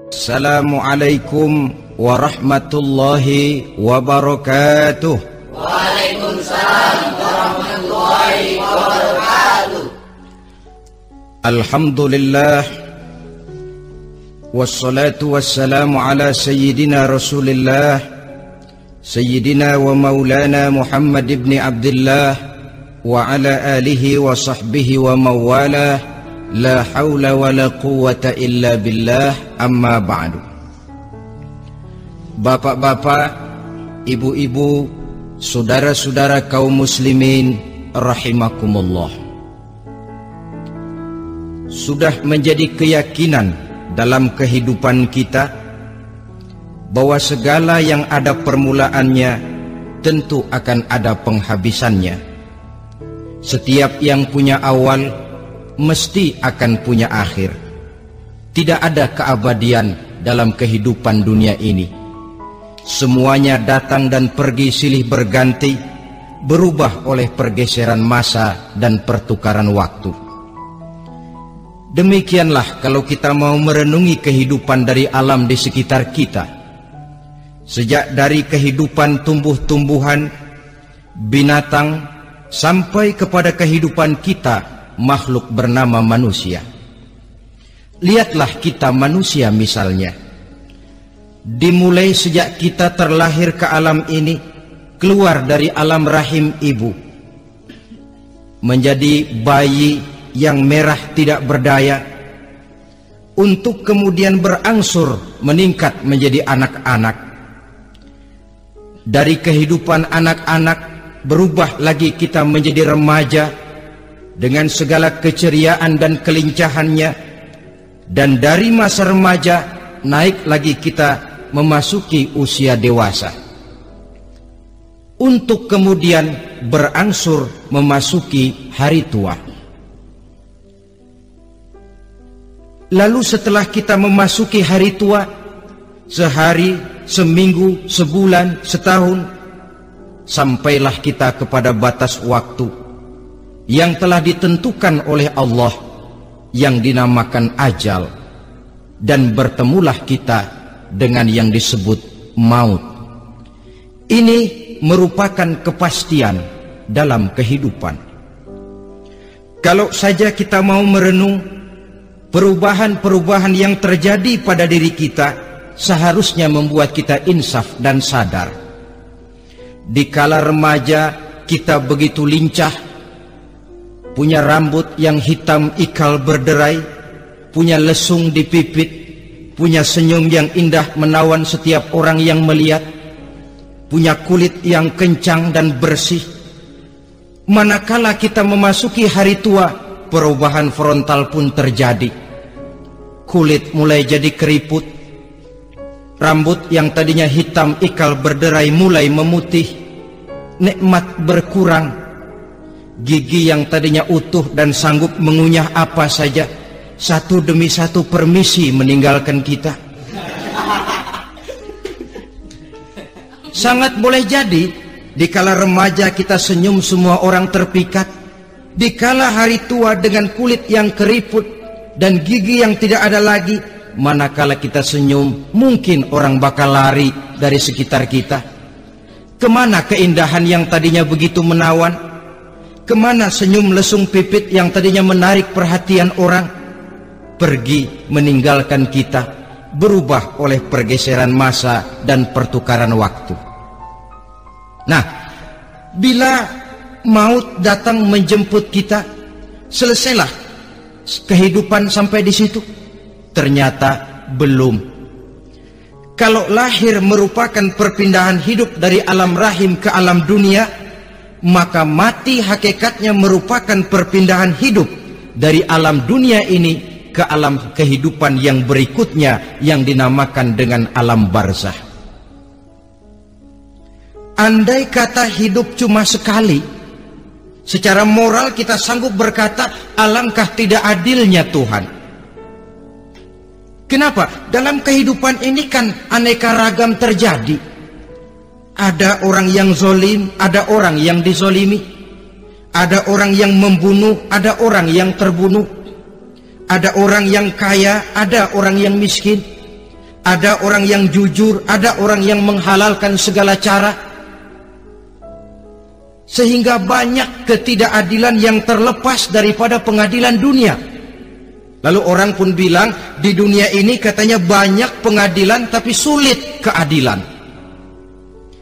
Assalamualaikum warahmatullahi wabarakatuh. Waalaikumsalam warahmatullahi wabarakatuh. Alhamdulillah, wassalatu wassalamu ala sayyidina Rasulillah, sayyidina wa maulana Muhammad ibn Abdullah wa ala alihi wa sahbihi wa mawalah. La haula wa la quwwata illa billah, amma ba'du. Bapak-bapak, ibu-ibu, saudara-saudara kaum muslimin rahimakumullah. Sudah menjadi keyakinan dalam kehidupan kita bahwa segala yang ada permulaannya tentu akan ada penghabisannya. Setiap yang punya awal mesti akan punya akhir. Tidak ada keabadian dalam kehidupan dunia ini. Semuanya datang dan pergi silih berganti, berubah oleh pergeseran masa dan pertukaran waktu. Demikianlah kalau kita mau merenungi kehidupan dari alam di sekitar kita. Sejak dari kehidupan tumbuh-tumbuhan, binatang, sampai kepada kehidupan kita, makhluk bernama manusia. Lihatlah kita manusia misalnya. Dimulai sejak kita terlahir ke alam ini, keluar dari alam rahim ibu, menjadi bayi yang merah tidak berdaya, untuk kemudian berangsur meningkat menjadi anak-anak. Dari kehidupan anak-anak berubah lagi kita menjadi remaja dengan segala keceriaan dan kelincahannya, dan dari masa remaja naik lagi kita memasuki usia dewasa, untuk kemudian berangsur memasuki hari tua. Lalu setelah kita memasuki hari tua, sehari, seminggu, sebulan, setahun, sampailah kita kepada batas waktu yang telah ditentukan oleh Allah, yang dinamakan ajal, dan bertemulah kita dengan yang disebut maut. Ini merupakan kepastian dalam kehidupan. Kalau saja kita mau merenung perubahan-perubahan yang terjadi pada diri kita, seharusnya membuat kita insaf dan sadar. Dikala remaja kita begitu lincah, punya rambut yang hitam ikal berderai, punya lesung di pipit, punya senyum yang indah menawan setiap orang yang melihat, punya kulit yang kencang dan bersih. Manakala kita memasuki hari tua, perubahan frontal pun terjadi. Kulit mulai jadi keriput, rambut yang tadinya hitam ikal berderai mulai memutih, nikmat berkurang. Gigi yang tadinya utuh dan sanggup mengunyah apa saja, satu demi satu permisi meninggalkan kita. Sangat boleh jadi dikala remaja kita senyum semua orang terpikat, dikala hari tua dengan kulit yang keriput dan gigi yang tidak ada lagi, manakala kita senyum mungkin orang bakal lari dari sekitar kita. Kemana keindahan yang tadinya begitu menawan? Kemana senyum lesung pipit yang tadinya menarik perhatian orang? Pergi meninggalkan kita, berubah oleh pergeseran masa dan pertukaran waktu. Nah, bila maut datang menjemput kita, selesailah kehidupan sampai di situ? Ternyata belum. Kalau lahir merupakan perpindahan hidup dari alam rahim ke alam dunia, maka mati hakikatnya merupakan perpindahan hidup dari alam dunia ini ke alam kehidupan yang berikutnya, yang dinamakan dengan alam barzah. Andai kata hidup cuma sekali, secara moral kita sanggup berkata, alangkah tidak adilnya Tuhan. Kenapa? Dalam kehidupan ini kan aneka ragam terjadi. Ada orang yang zolim, ada orang yang dizolimi. Ada orang yang membunuh, ada orang yang terbunuh. Ada orang yang kaya, ada orang yang miskin. ada orang yang jujur, ada orang yang menghalalkan segala cara, sehingga banyak ketidakadilan yang terlepas daripada pengadilan dunia. Lalu orang pun bilang, di dunia ini katanya banyak pengadilan tapi sulit keadilan.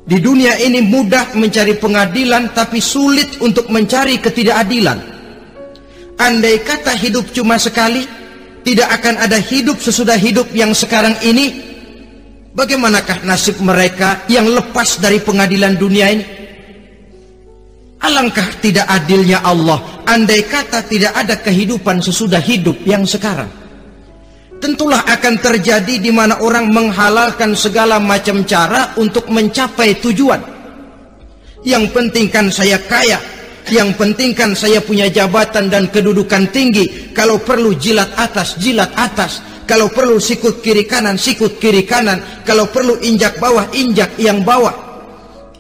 Di dunia ini mudah mencari pengadilan tapi sulit untuk mencari ketidakadilan. Andai kata hidup cuma sekali, tidak akan ada hidup sesudah hidup yang sekarang ini. Bagaimanakah nasib mereka yang lepas dari pengadilan dunia ini? Alangkah tidak adilnya Allah andai kata tidak ada kehidupan sesudah hidup yang sekarang. Tentulah akan terjadi di mana orang menghalalkan segala macam cara untuk mencapai tujuan. Yang penting kan saya kaya, yang penting kan saya punya jabatan dan kedudukan tinggi. Kalau perlu jilat atas, kalau perlu sikut kiri kanan, sikut kiri kanan, kalau perlu injak bawah, injak yang bawah.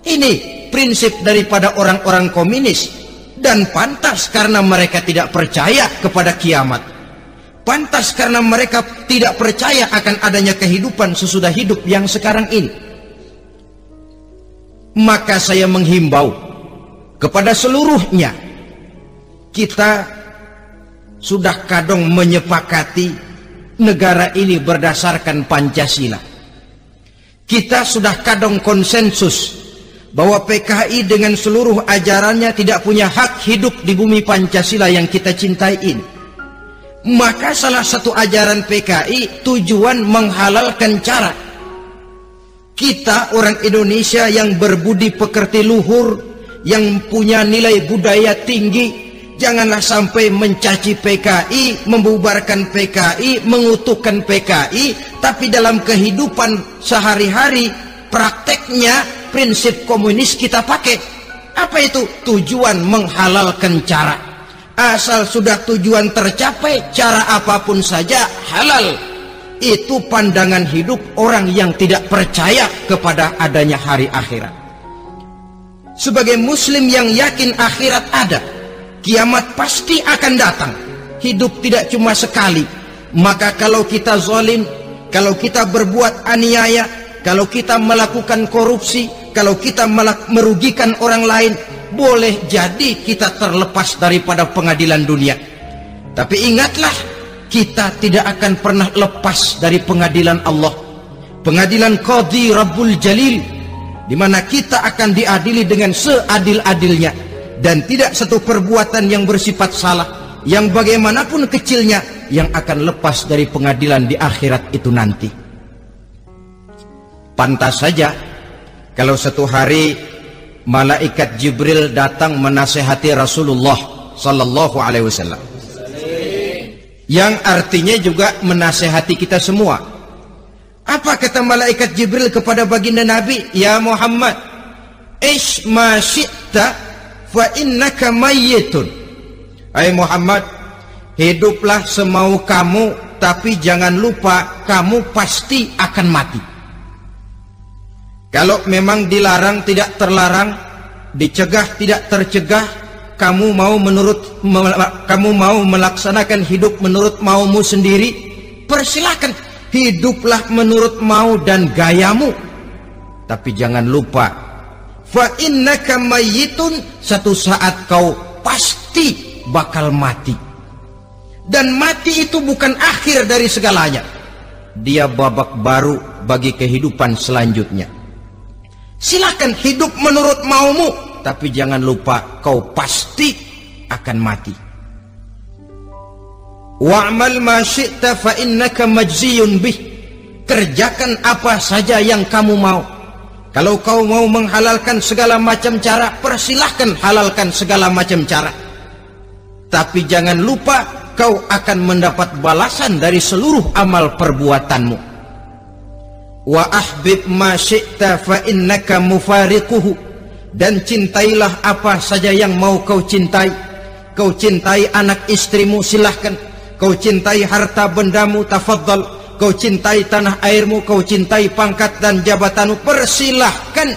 Ini prinsip daripada orang-orang komunis, dan pantas karena mereka tidak percaya kepada kiamat. Pantas karena mereka tidak percaya akan adanya kehidupan sesudah hidup yang sekarang ini. Maka saya menghimbau kepada seluruhnya, kita sudah kadung menyepakati negara ini berdasarkan Pancasila. Kita sudah kadung konsensus bahwa PKI dengan seluruh ajarannya tidak punya hak hidup di bumi Pancasila yang kita cintai ini. Maka salah satu ajaran PKI tujuan menghalalkan cara. Kita orang Indonesia yang berbudi pekerti luhur, yang punya nilai budaya tinggi, janganlah sampai mencaci PKI, membubarkan PKI, mengutukkan PKI, tapi dalam kehidupan sehari-hari prakteknya prinsip komunis kita pakai. Apa itu? Tujuan menghalalkan cara. Asal sudah tujuan tercapai, cara apapun saja halal. Itu pandangan hidup orang yang tidak percaya kepada adanya hari akhirat. Sebagai muslim yang yakin akhirat ada, kiamat pasti akan datang. Hidup tidak cuma sekali. Maka kalau kita zalim, kalau kita berbuat aniaya, kalau kita melakukan korupsi, kalau kita merugikan orang lain, boleh jadi kita terlepas daripada pengadilan dunia. Tapi ingatlah, kita tidak akan pernah lepas dari pengadilan Allah, pengadilan Qadhi Rabbul Jalil, di mana kita akan diadili dengan seadil-adilnya, dan tidak satu perbuatan yang bersifat salah, yang bagaimanapun kecilnya, yang akan lepas dari pengadilan di akhirat itu nanti. Pantas saja kalau satu hari malaikat Jibril datang menasehati Rasulullah sallallahu alaihi wasallam, yang artinya juga menasehati kita semua. Apa kata malaikat Jibril kepada baginda Nabi? Ya Muhammad, ish ma syi'ta fa innaka mayyitun. Hai Muhammad, hiduplah semau kamu, tapi jangan lupa kamu pasti akan mati. Kalau memang dilarang tidak terlarang, dicegah tidak tercegah, kamu mau melaksanakan hidup menurut maumu sendiri, persilahkan, hiduplah menurut mau dan gayamu. Tapi jangan lupa, fa innaka mayyitun, satu saat kau pasti bakal mati. Dan mati itu bukan akhir dari segalanya, dia babak baru bagi kehidupan selanjutnya. Silakan hidup menurut maumu, tapi jangan lupa kau pasti akan mati. Wa'mal ma syi'ta fa innaka majziyun bih. Kerjakan apa saja yang kamu mau. Kalau kau mau menghalalkan segala macam cara, persilahkan halalkan segala macam cara. Tapi jangan lupa kau akan mendapat balasan dari seluruh amal perbuatanmu. Wa ahbib ma syi'ta fa innaka mufariquhu. Dan cintailah apa saja yang mau kau cintai. Kau cintai anak istrimu, silahkan. Kau cintai harta bendamu, tafadhal. Kau cintai tanah airmu, kau cintai pangkat dan jabatanmu, persilahkan.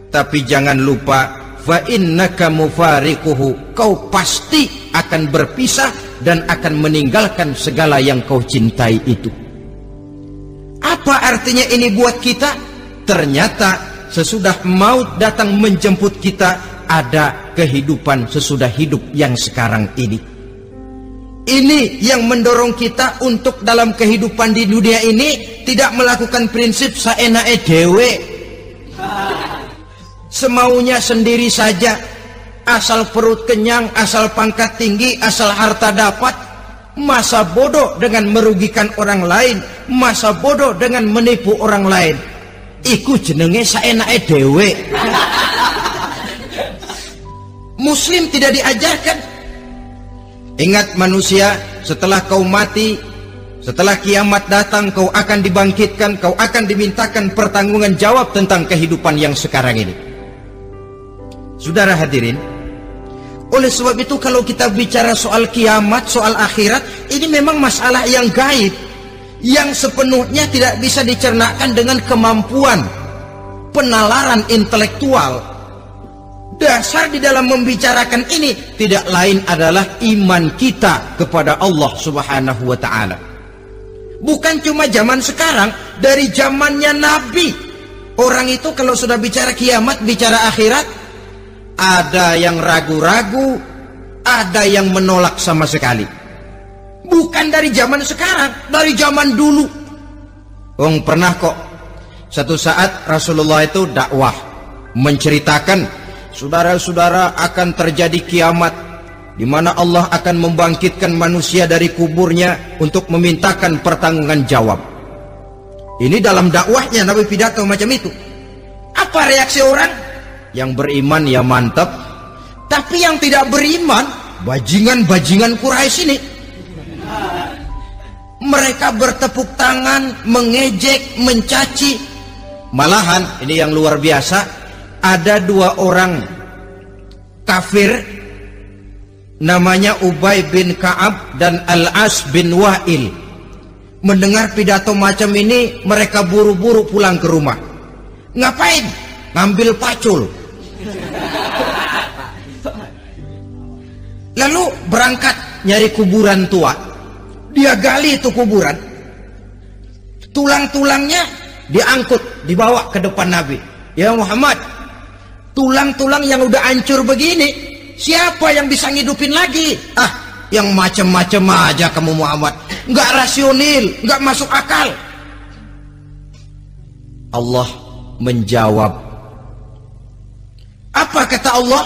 Tapi jangan lupa, fa innaka mufariquhu, kau pasti akan berpisah dan akan meninggalkan segala yang kau cintai itu. Apa artinya ini buat kita? Ternyata sesudah maut datang menjemput kita, ada kehidupan sesudah hidup yang sekarang ini. Ini yang mendorong kita untuk dalam kehidupan di dunia ini tidak melakukan prinsip saenake dewe, semaunya sendiri saja, asal perut kenyang, asal pangkat tinggi, asal harta dapat. Masa bodoh dengan merugikan orang lain, masa bodoh dengan menipu orang lain. Iku jenenge saenake dewe. Muslim tidak diajarkan. Ingat manusia, setelah kau mati, setelah kiamat datang, kau akan dibangkitkan, kau akan dimintakan pertanggungan jawab tentang kehidupan yang sekarang ini. Saudara hadirin, oleh sebab itu kalau kita bicara soal kiamat, soal akhirat, ini memang masalah yang gaib, yang sepenuhnya tidak bisa dicernakkan dengan kemampuan penalaran intelektual. Dasar di dalam membicarakan ini tidak lain adalah iman kita kepada Allah Subhanahu wa ta'ala. Bukan cuma zaman sekarang, dari zamannya Nabi. Orang itu kalau sudah bicara kiamat, bicara akhirat, ada yang ragu-ragu, ada yang menolak sama sekali. Bukan dari zaman sekarang, dari zaman dulu. Pernah kok satu saat Rasulullah itu dakwah menceritakan, saudara-saudara, akan terjadi kiamat di mana Allah akan membangkitkan manusia dari kuburnya untuk memintakan pertanggungan jawab. Ini dalam dakwahnya Nabi pidato macam itu. Apa reaksi orang? Yang beriman ya mantap, tapi yang tidak beriman, bajingan-bajingan Quraisy ini, mereka bertepuk tangan, mengejek, mencaci. Malahan ini yang luar biasa, ada dua orang kafir namanya Ubay bin Ka'ab dan Al-As bin Wa'il. Mendengar pidato macam ini, mereka buru-buru pulang ke rumah. Ngapain? Ngambil pacul. Lalu berangkat nyari kuburan tua. Dia gali itu kuburan, tulang-tulangnya diangkut, dibawa ke depan Nabi. Ya Muhammad, tulang-tulang yang udah hancur begini, siapa yang bisa ngidupin lagi? Yang macam-macam aja kamu Muhammad, nggak rasional, nggak masuk akal. Allah menjawab. Apa kata Allah?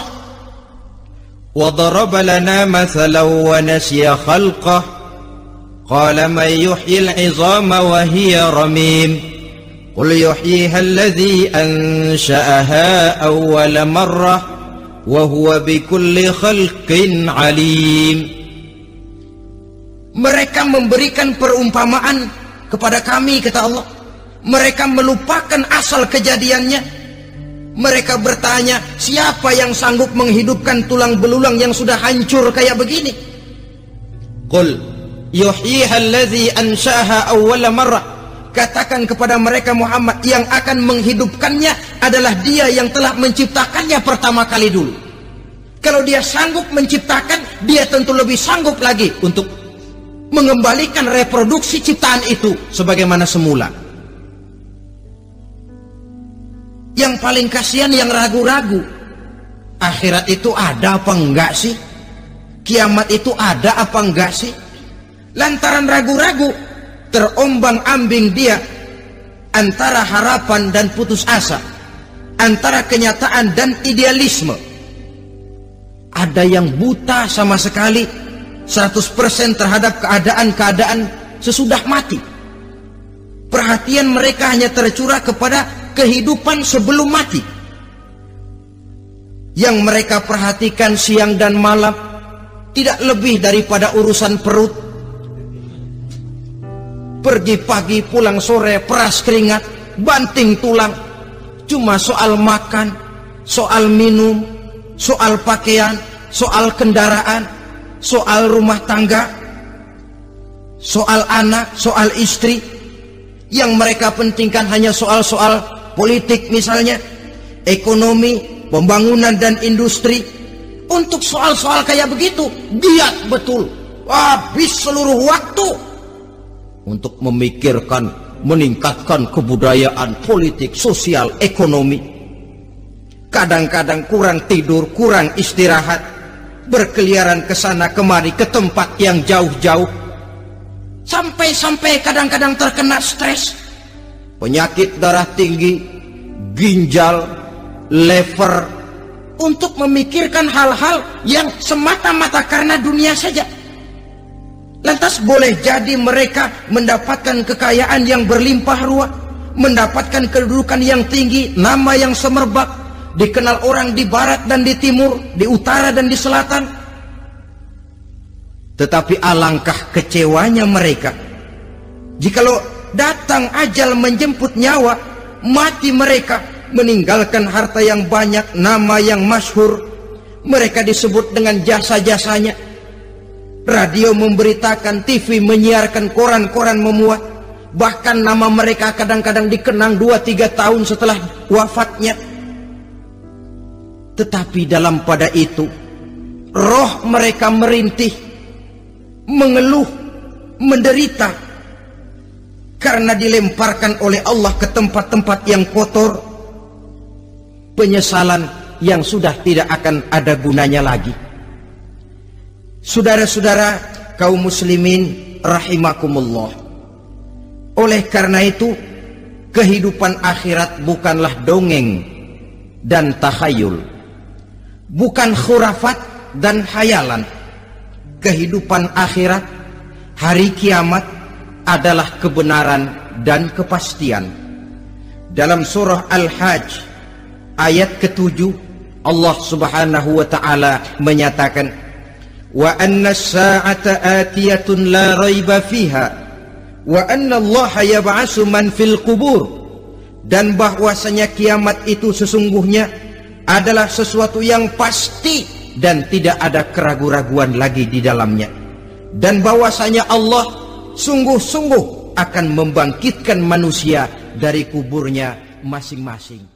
وَضَرَبَ لَنَا مَثَلًا وَنَسِيَ خَلْقَهُ قَالَ مَنْ يُحْيِي الْعِظَامَ وَهِيَ رَمِيمٌ قُلْ يُحْيِيهَا الَّذِي أَنْشَأَهَا أَوَّلَ مَرَّةٍ وَهُوَ بِكُلِّ خَلْقٍ عَلِيمٌ. Mereka memberikan perumpamaan kepada kami, kata Allah. Mereka melupakan asal kejadiannya. Mereka bertanya, siapa yang sanggup menghidupkan tulang belulang yang sudah hancur kayak begini? Qul yuhyiha allazi ansha'aha awwala marrah. Katakan kepada mereka Muhammad, yang akan menghidupkannya adalah Dia yang telah menciptakannya pertama kali dulu. Kalau Dia sanggup menciptakan, Dia tentu lebih sanggup lagi untuk mengembalikan reproduksi ciptaan itu sebagaimana semula. Yang paling kasihan yang ragu-ragu. Akhirat itu ada apa enggak sih? Kiamat itu ada apa enggak sih? Lantaran ragu-ragu, terombang-ambing dia antara harapan dan putus asa, antara kenyataan dan idealisme. Ada yang buta sama sekali 100% terhadap keadaan-keadaan sesudah mati. Perhatian mereka hanya tercurah kepada kehidupan sebelum mati. Yang mereka perhatikan siang dan malam tidak lebih daripada urusan perut. Pergi pagi, pulang sore, peras keringat, banting tulang. Cuma soal makan, soal minum, soal pakaian, soal kendaraan, soal rumah tangga, soal anak, soal istri. Yang mereka pentingkan hanya soal-soal politik misalnya, ekonomi, pembangunan dan industri. Untuk soal-soal kayak begitu, giat betul, habis seluruh waktu untuk memikirkan meningkatkan kebudayaan, politik, sosial, ekonomi. Kadang-kadang kurang tidur, kurang istirahat, berkeliaran ke sana kemari ke tempat yang jauh-jauh, sampai kadang-kadang terkena stres, penyakit darah tinggi, ginjal, lever, untuk memikirkan hal-hal yang semata-mata karena dunia saja. Lantas boleh jadi mereka mendapatkan kekayaan yang berlimpah ruah, mendapatkan kedudukan yang tinggi, nama yang semerbak, dikenal orang di barat dan di timur, di utara dan di selatan. Tetapi alangkah kecewanya mereka jikalau datang ajal menjemput nyawa, mati mereka, meninggalkan harta yang banyak, nama yang masyhur. Mereka disebut dengan jasa-jasanya. Radio memberitakan, TV menyiarkan, koran-koran memuat. Bahkan nama mereka kadang-kadang dikenang 2-3 tahun setelah wafatnya. Tetapi dalam pada itu, roh mereka merintih, mengeluh, menderita, karena dilemparkan oleh Allah ke tempat-tempat yang kotor. Penyesalan yang sudah tidak akan ada gunanya lagi. Saudara-saudara kaum muslimin rahimakumullah, oleh karena itu kehidupan akhirat bukanlah dongeng dan takhayul, bukan khurafat dan hayalan. Kehidupan akhirat, hari kiamat, adalah kebenaran dan kepastian. Dalam surah Al-Hajj ayat ke-7, Allah subhanahu wa ta'ala menyatakan, wa anna as-sa'ata atiyatun la raiba fiha wa anna Allah yab'atsu man fil qubur, dan bahwasanya kiamat itu sesungguhnya adalah sesuatu yang pasti dan tidak ada keraguan-raguan lagi di dalamnya, dan bahwasanya Allah sungguh-sungguh akan membangkitkan manusia dari kuburnya masing-masing.